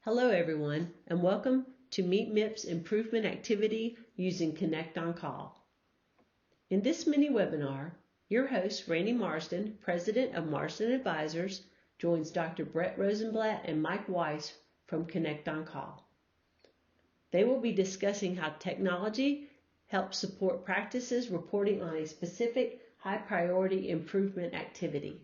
Hello everyone, and welcome to Meet MIPS Improvement Activity using ConnectOnCall. In this mini webinar, your host, Randy Marsden, President of Marsden Advisors, joins Dr. Brett Rosenblatt and Mike Weiss from ConnectOnCall. They will be discussing how technology helps support practices reporting on a specific high-priority improvement activity.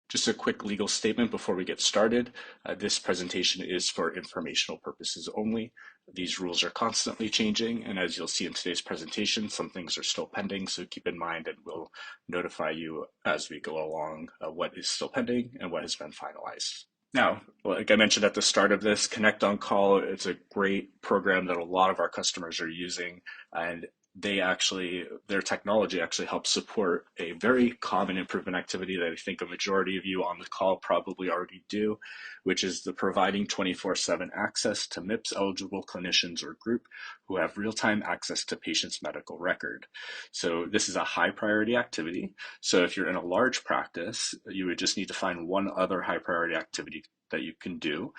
Just a quick legal statement before we get started. This presentation is for informational purposes only. These rules are constantly changing, and as you'll see in today's presentation, some things are still pending, so keep in mind and we'll notify you as we go along what is still pending and what has been finalized. Now, like I mentioned at the start of this, ConnectOnCall is a great program that a lot of our customers are using, and their technology actually helps support a very common improvement activity that I think a majority of you on the call probably already do, which is the providing 24/7 access to MIPS eligible clinicians or group who have real-time access to patient's medical record. So this is a high priority activity. So if you're in a large practice, you would just need to find one other high priority activity that you can do.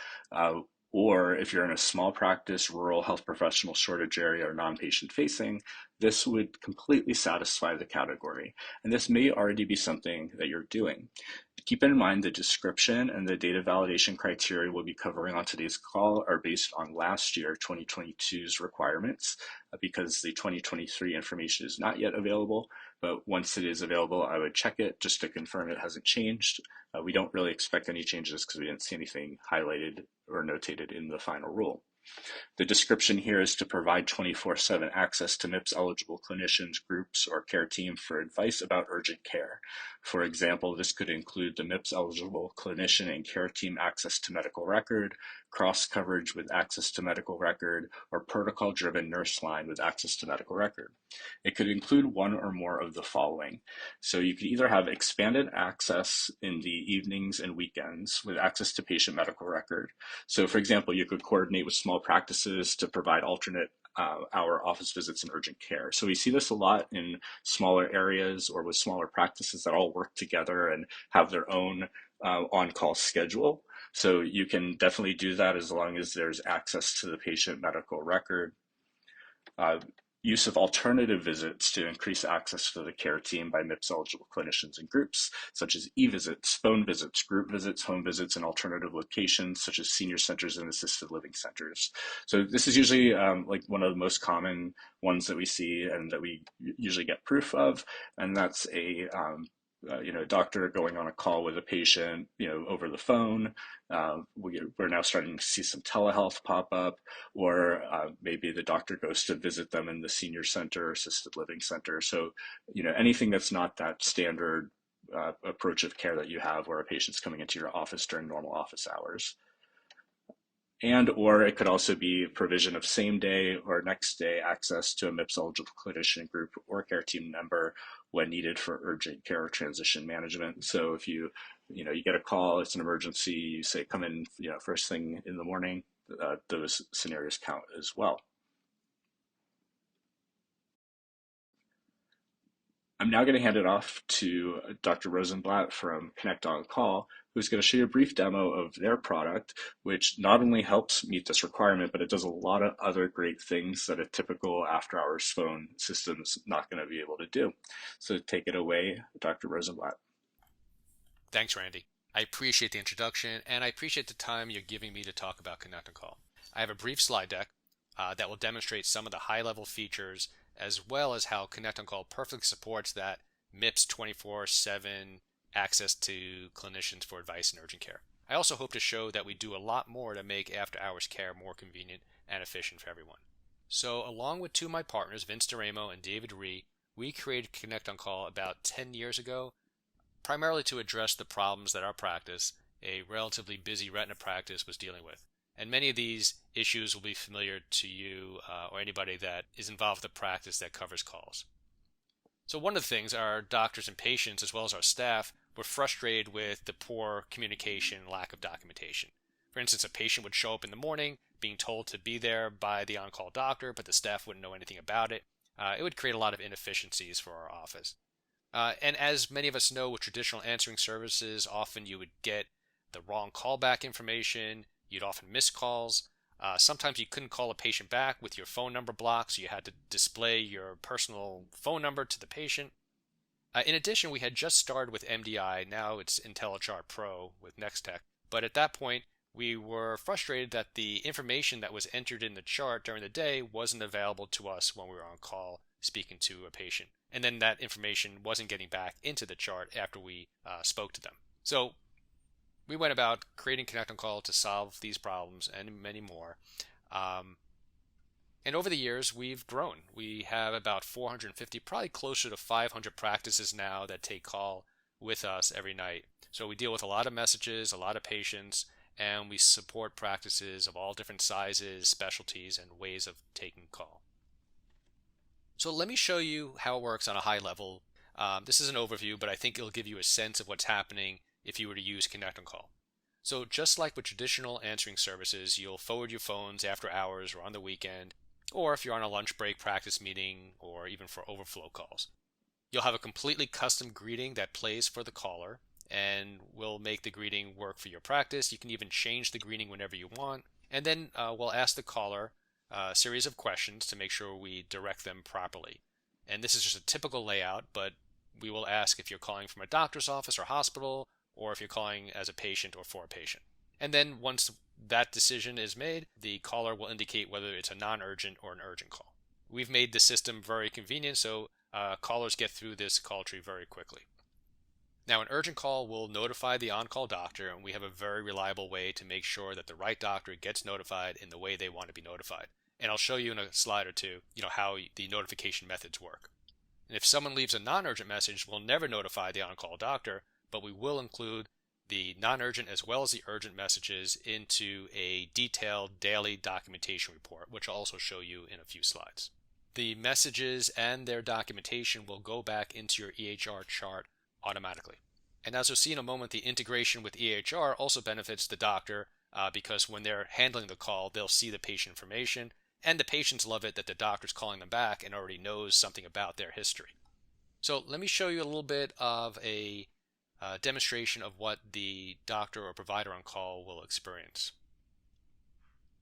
Or if you're in a small practice, rural health professional shortage area, or non-patient facing, this would completely satisfy the category. And this may already be something that you're doing. Keep in mind the description and the data validation criteria we'll be covering on today's call are based on last year, 2022's requirements, because the 2023 information is not yet available. But once it is available, I would check it just to confirm it hasn't changed. We don't really expect any changes because we didn't see anything highlighted or notated in the final rule. The description here is to provide 24/7 access to MIPS eligible clinicians, groups, or care team for advice about urgent care. For example, this could include the MIPS eligible clinician and care team access to medical record, cross coverage with access to medical record, or protocol driven nurse line with access to medical record. It could include one or more of the following. So you could either have expanded access in the evenings and weekends with access to patient medical record. So for example, you could coordinate with small practices to provide alternate hour office visits and urgent care. So we see this a lot in smaller areas or with smaller practices that all work together and have their own on-call schedule. So you can definitely do that as long as there's access to the patient medical record. Use of alternative visits to increase access to the care team by MIPS eligible clinicians and groups, such as e-visits, phone visits, group visits, home visits, and alternative locations, such as senior centers and assisted living centers. So this is usually like one of the most common ones that we see and that we usually get proof of, and that's a doctor going on a call with a patient, over the phone. We're now starting to see some telehealth pop up, or maybe the doctor goes to visit them in the senior center, assisted living center. So, anything that's not that standard approach of care that you have where a patient's coming into your office during normal office hours. Or it could also be provision of same day or next day access to a MIPS eligible clinician group or care team member when needed for urgent care or transition management. So if you get a call, it's an emergency, you say come in, first thing in the morning, those scenarios count as well. I'm now going to hand it off to Dr. Rosenblatt from ConnectOnCall, who's going to show you a brief demo of their product, which not only helps meet this requirement, but it does a lot of other great things that a typical after-hours phone system is not going to be able to do. So take it away, Dr. Rosenblatt. Thanks, Randy. I appreciate the introduction, and I appreciate the time you're giving me to talk about ConnectOnCall. I have a brief slide deck that will demonstrate some of the high-level features, as well as how ConnectOnCall perfectly supports that MIPS 24/7 access to clinicians for advice in urgent care. I also hope to show that we do a lot more to make after-hours care more convenient and efficient for everyone. So along with two of my partners, Vince DeRamo and David Ree, we created ConnectOnCall about 10 years ago, primarily to address the problems that our practice, a relatively busy retina practice, was dealing with. And many of these issues will be familiar to you or anybody that is involved with the practice that covers calls. So one of the things our doctors and patients, as well as our staff, were frustrated with the poor communication and lack of documentation. For instance, a patient would show up in the morning being told to be there by the on-call doctor, but the staff wouldn't know anything about it. It would create a lot of inefficiencies for our office. And as many of us know, with traditional answering services, often you would get the wrong callback information. You'd often miss calls. Sometimes you couldn't call a patient back with your phone number blocked, so you had to display your personal phone number to the patient. In addition, we had just started with MDI. Now it's IntelliChart Pro with Nextech. But at that point, we were frustrated that the information that was entered in the chart during the day wasn't available to us when we were on call speaking to a patient. And then that information wasn't getting back into the chart after we spoke to them. So we went about creating ConnectOnCall to solve these problems and many more. And over the years, we've grown. We have about 450, probably closer to 500 practices now that take call with us every night. So we deal with a lot of messages, a lot of patients, and we support practices of all different sizes, specialties, and ways of taking call. So let me show you how it works on a high level. This is an overview, but I think it'll give you a sense of what's happening if you were to use ConnectOnCall. So just like with traditional answering services, you'll forward your phones after hours or on the weekend, or if you're on a lunch break practice meeting, or even for overflow calls. You'll have a completely custom greeting that plays for the caller, and will make the greeting work for your practice. You can even change the greeting whenever you want. And then we'll ask the caller a series of questions to make sure we direct them properly. And this is just a typical layout, but we will ask if you're calling from a doctor's office or hospital, or if you're calling as a patient or for a patient. And then once that decision is made, the caller will indicate whether it's a non-urgent or an urgent call. We've made the system very convenient, so callers get through this call tree very quickly. Now, an urgent call will notify the on-call doctor, and we have a very reliable way to make sure that the right doctor gets notified in the way they want to be notified. And I'll show you in a slide or two, how the notification methods work. And if someone leaves a non-urgent message, we'll never notify the on-call doctor, but we will include the non-urgent as well as the urgent messages into a detailed daily documentation report, which I'll also show you in a few slides. The messages and their documentation will go back into your EHR chart automatically. And as you'll see in a moment, the integration with EHR also benefits the doctor because when they're handling the call, they'll see the patient information, and the patients love it that the doctor's calling them back and already knows something about their history. So let me show you a little bit of a demonstration of what the doctor or provider on call will experience.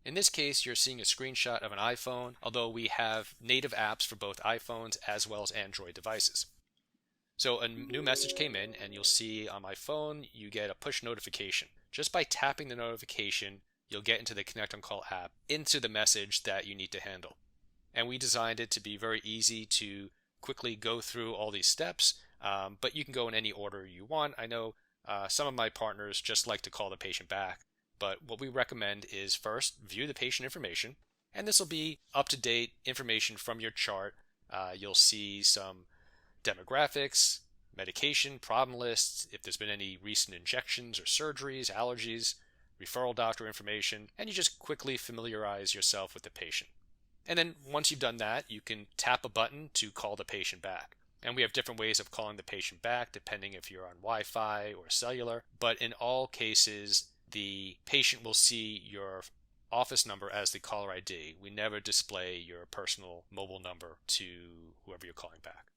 In this case, you're seeing a screenshot of an iPhone, although we have native apps for both iPhones as well as Android devices. So a new message came in, and you'll see on my phone, you get a push notification. Just by tapping the notification, you'll get into the ConnectOnCall app, into the message that you need to handle. And we designed it to be very easy to quickly go through all these steps, but you can go in any order you want. I know some of my partners just like to call the patient back, but what we recommend is first view the patient information, and this will be up-to-date information from your chart. You'll see some demographics, medication, problem lists, if there's been any recent injections or surgeries, allergies, referral doctor information, and you just quickly familiarize yourself with the patient. And then once you've done that, you can tap a button to call the patient back. And we have different ways of calling the patient back depending if you're on Wi-Fi or cellular, but in all cases, the patient will see your office number as the caller ID. We never display your personal mobile number to whoever you're calling back.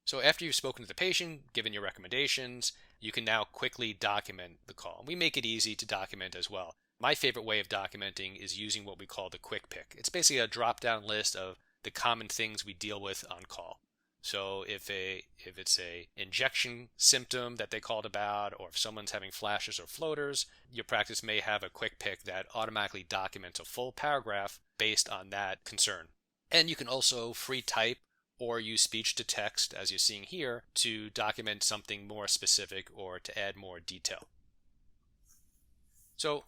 So after you've spoken to the patient, given your recommendations, you can now quickly document the call. We make it easy to document as well. My favorite way of documenting is using what we call the quick pick. It's basically a drop-down list of the common things we deal with on call. So if it's a injection symptom that they called about, or if someone's having flashes or floaters, your practice may have a quick pick that automatically documents a full paragraph based on that concern. And you can also free type or use speech to text, as you're seeing here, to document something more specific or to add more detail. So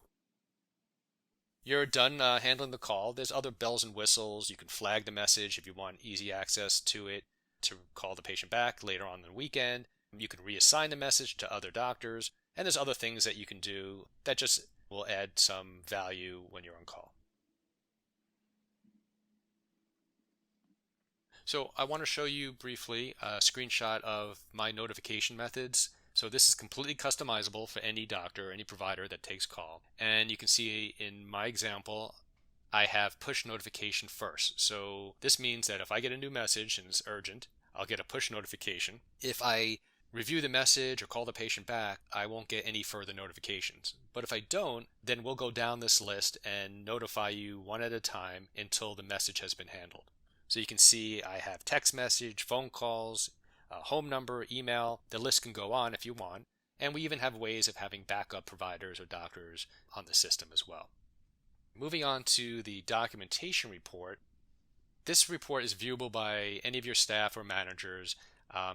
you're done handling the call. There's other bells and whistles. You can flag the message if you want easy access to it to call the patient back later on the weekend. You can reassign the message to other doctors, and there's other things that you can do that just will add some value when you're on call. So I want to show you briefly a screenshot of my notification methods. So this is completely customizable for any doctor or any provider that takes call. And you can see in my example, I have push notification first. So this means that if I get a new message and it's urgent, I'll get a push notification. If I review the message or call the patient back, I won't get any further notifications. But if I don't, then we'll go down this list and notify you one at a time until the message has been handled. So you can see I have text message, phone calls, home number, email. The list can go on if you want. And we even have ways of having backup providers or doctors on the system as well. Moving on to the documentation report. This report is viewable by any of your staff or managers.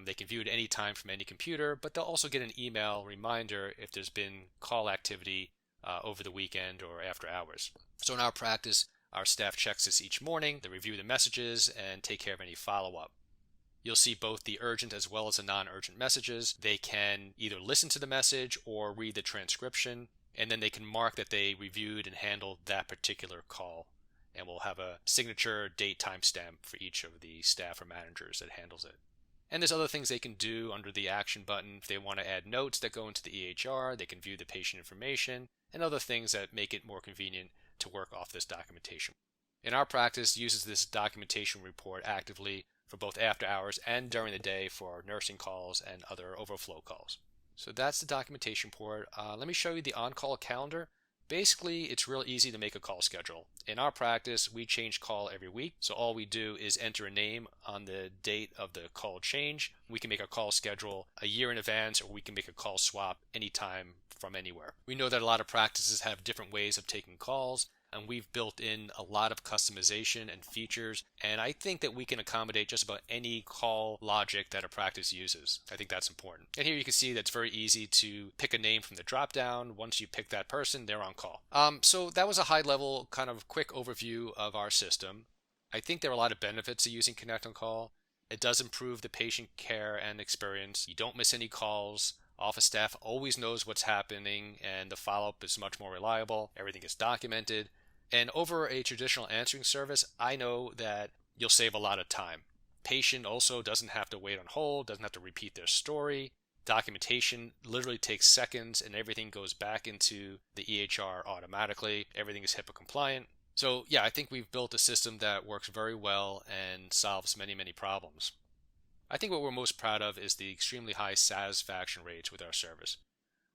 They can view it any time from any computer, but they'll also get an email reminder if there's been call activity over the weekend or after hours. So in our practice, our staff checks this each morning. They review the messages and take care of any follow-up. You'll see both the urgent as well as the non-urgent messages. They can either listen to the message or read the transcription, and then they can mark that they reviewed and handled that particular call. And we'll have a signature date timestamp for each of the staff or managers that handles it. And there's other things they can do under the action button. If they want to add notes that go into the EHR, they can view the patient information and other things that make it more convenient to work off this documentation. In our practice, uses this documentation report actively for both after hours and during the day for nursing calls and other overflow calls. So that's the documentation report. Let me show you the on-call calendar. Basically, it's real easy to make a call schedule. In our practice, we change call every week. So all we do is enter a name on the date of the call change. We can make a call schedule a year in advance, or we can make a call swap anytime from anywhere. We know that a lot of practices have different ways of taking calls, and we've built in a lot of customization and features, and I think that we can accommodate just about any call logic that a practice uses. I think that's important. And here you can see that it's very easy to pick a name from the drop-down. Once you pick that person, they're on call. So that was a high-level kind of quick overview of our system. I think there are a lot of benefits to using ConnectOnCall. It does improve the patient care and experience. You don't miss any calls. Office staff always knows what's happening, and the follow-up is much more reliable. Everything is documented. And over a traditional answering service, I know that you'll save a lot of time. Patient also doesn't have to wait on hold, doesn't have to repeat their story. Documentation literally takes seconds, and everything goes back into the EHR automatically. Everything is HIPAA compliant. So yeah, I think we've built a system that works very well and solves many, many problems. I think what we're most proud of is the extremely high satisfaction rates with our service.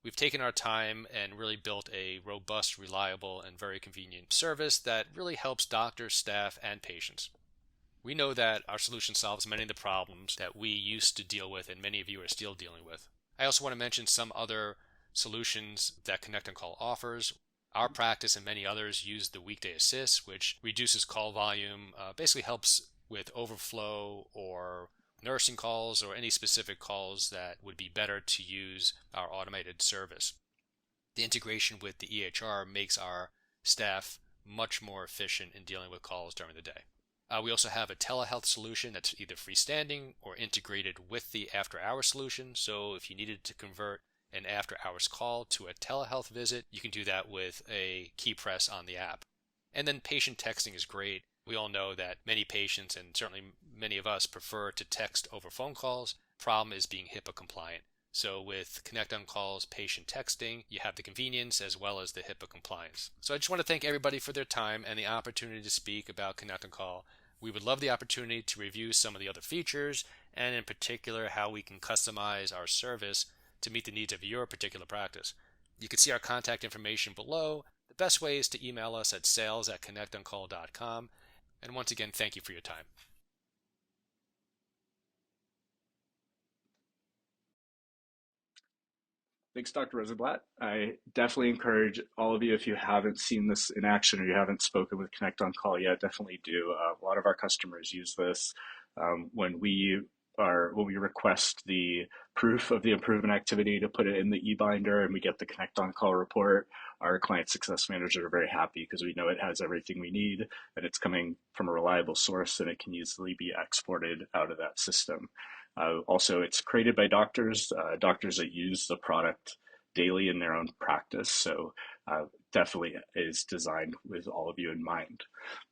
We've taken our time and really built a robust, reliable, and very convenient service that really helps doctors, staff, and patients. We know that our solution solves many of the problems that we used to deal with and many of you are still dealing with. I also want to mention some other solutions that ConnectOnCall offers. Our practice and many others use the weekday assist, which reduces call volume, basically helps with overflow or nursing calls or any specific calls that would be better to use our automated service. The integration with the EHR makes our staff much more efficient in dealing with calls during the day. We also have a telehealth solution that's either freestanding or integrated with the after-hours solution. So if you needed to convert an after-hours call to a telehealth visit, you can do that with a key press on the app. And then patient texting is great. We all know that many patients, and certainly many of us, prefer to text over phone calls. Problem is being HIPAA compliant. So with ConnectOnCall's patient texting, you have the convenience as well as the HIPAA compliance. So I just want to thank everybody for their time and the opportunity to speak about ConnectOnCall. We would love the opportunity to review some of the other features, and in particular how we can customize our service to meet the needs of your particular practice. You can see our contact information below. The best way is to email us at sales@connectoncall.com. And once again, thank you for your time. Thanks, Dr. Rosenblatt. I definitely encourage all of you, if you haven't seen this in action or you haven't spoken with ConnectOnCall yet, definitely do. A lot of our customers use this when we request the proof of the improvement activity to put it in the e-binder and we get the ConnectOnCall report. Our client success managers are very happy because we know it has everything we need and it's coming from a reliable source and it can easily be exported out of that system. Also, it's created by doctors that use the product daily in their own practice. So definitely is designed with all of you in mind.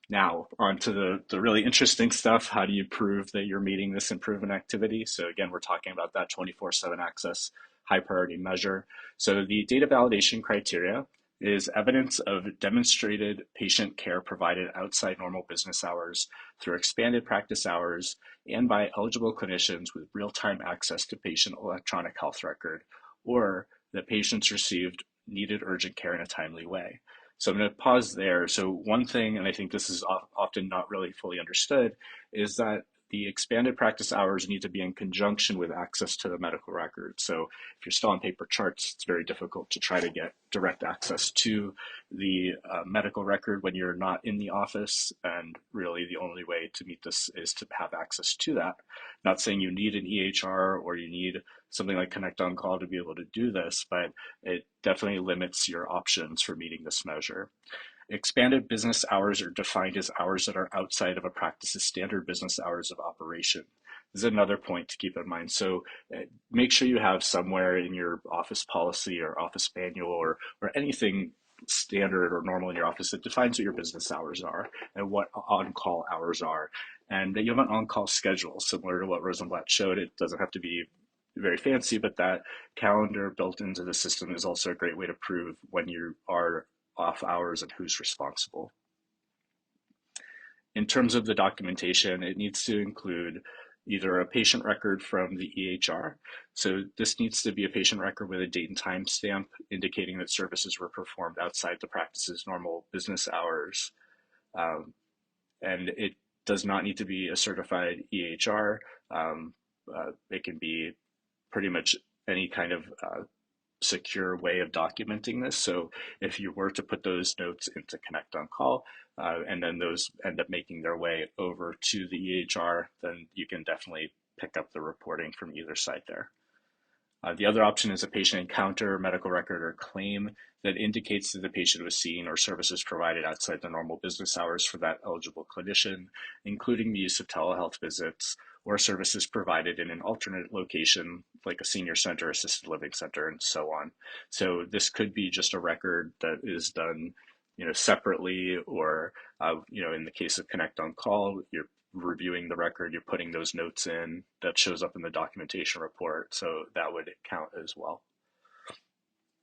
Now, on to the really interesting stuff. How do you prove that you're meeting this improvement activity? So again, we're talking about that 24/7 access high priority measure. So the data validation criteria, is evidence of demonstrated patient care provided outside normal business hours through expanded practice hours and by eligible clinicians with real-time access to patient electronic health record, or that patients received needed urgent care in a timely way. So I'm going to pause there. So one thing, and I think this is often not really fully understood, is that the expanded practice hours need to be in conjunction with access to the medical record. So if you're still on paper charts, it's very difficult to try to get direct access to the medical record when you're not in the office. And really the only way to meet this is to have access to that. Not saying you need an EHR or you need something like ConnectOnCall to be able to do this, but it definitely limits your options for meeting this measure. Expanded business hours are defined as hours that are outside of a practice's standard business hours of operation. This is another point to keep in mind. So make sure you have somewhere in your office policy or office manual or anything standard or normal in your office that defines what your business hours are and what on-call hours are. And that you have an on-call schedule similar to what Rosenblatt showed. It doesn't have to be very fancy, but that calendar built into the system is also a great way to prove when you are off hours and who's responsible. In terms of the documentation, it needs to include either a patient record from the EHR. So this needs to be a patient record with a date and time stamp indicating that services were performed outside the practice's normal business hours. And it does not need to be a certified EHR. It can be pretty much any kind of secure way of documenting this. So if you were to put those notes into ConnectOnCall, and then those end up making their way over to the EHR, then you can definitely pick up the reporting from either side there. The other option is a patient encounter, medical record, or claim that indicates that the patient was seen or services provided outside the normal business hours for that eligible clinician, including the use of telehealth visits or services provided in an alternate location like a senior center, assisted living center, and so on. So this could be just a record that is done, separately, or in the case of ConnectOnCall, you're reviewing the record, you're putting those notes in that shows up in the documentation report. So that would count as well.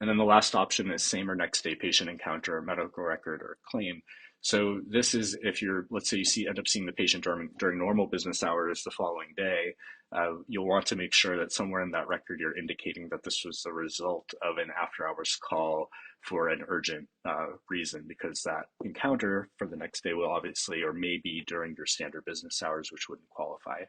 And then the last option is same or next day patient encounter, medical record, or claim. So this is if you're, let's say you end up seeing the patient during normal business hours the following day, you'll want to make sure that somewhere in that record you're indicating that this was the result of an after hours call for an urgent reason, because that encounter for the next day will obviously, or maybe during your standard business hours, which wouldn't qualify.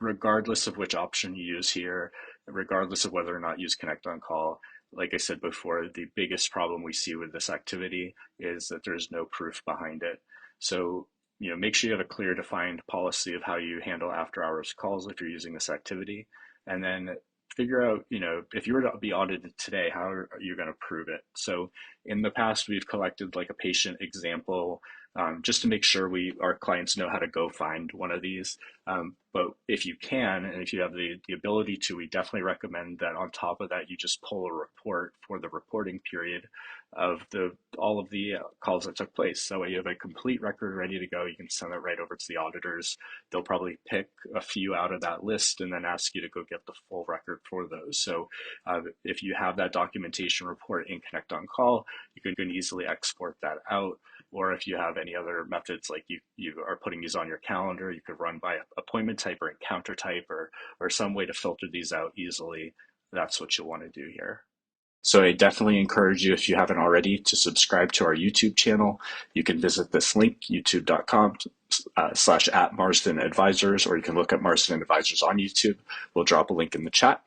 Regardless of which option you use here, regardless of whether or not you use ConnectOnCall, like I said before, the biggest problem we see with this activity is that there's no proof behind it. So, make sure you have a clear defined policy of how you handle after hours calls if you're using this activity, and then figure out, if you were to be audited today, how are you going to prove it? So in the past, we've collected like a patient example just to make sure our clients know how to go find one of these. But if you can, and if you have the ability to, we definitely recommend that on top of that, you just pull a report for the reporting period of all of the calls that took place. So you have a complete record ready to go. You can send it right over to the auditors. They'll probably pick a few out of that list and then ask you to go get the full record for those. So if you have that documentation report in ConnectOnCall, you can easily export that out. Or if you have any other methods, like you are putting these on your calendar, you could run by appointment type or encounter type or some way to filter these out easily. That's what you'll want to do here. So I definitely encourage you, if you haven't already, to subscribe to our YouTube channel. You can visit this link, youtube.com/@Marsden Advisors, or you can look at Marsden Advisors on YouTube. We'll drop a link in the chat.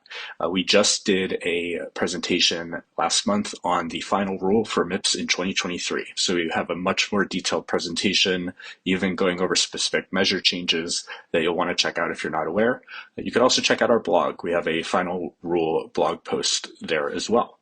We just did a presentation last month on the final rule for MIPS in 2023. So we have a much more detailed presentation, even going over specific measure changes that you'll want to check out if you're not aware. You can also check out our blog. We have a final rule blog post there as well.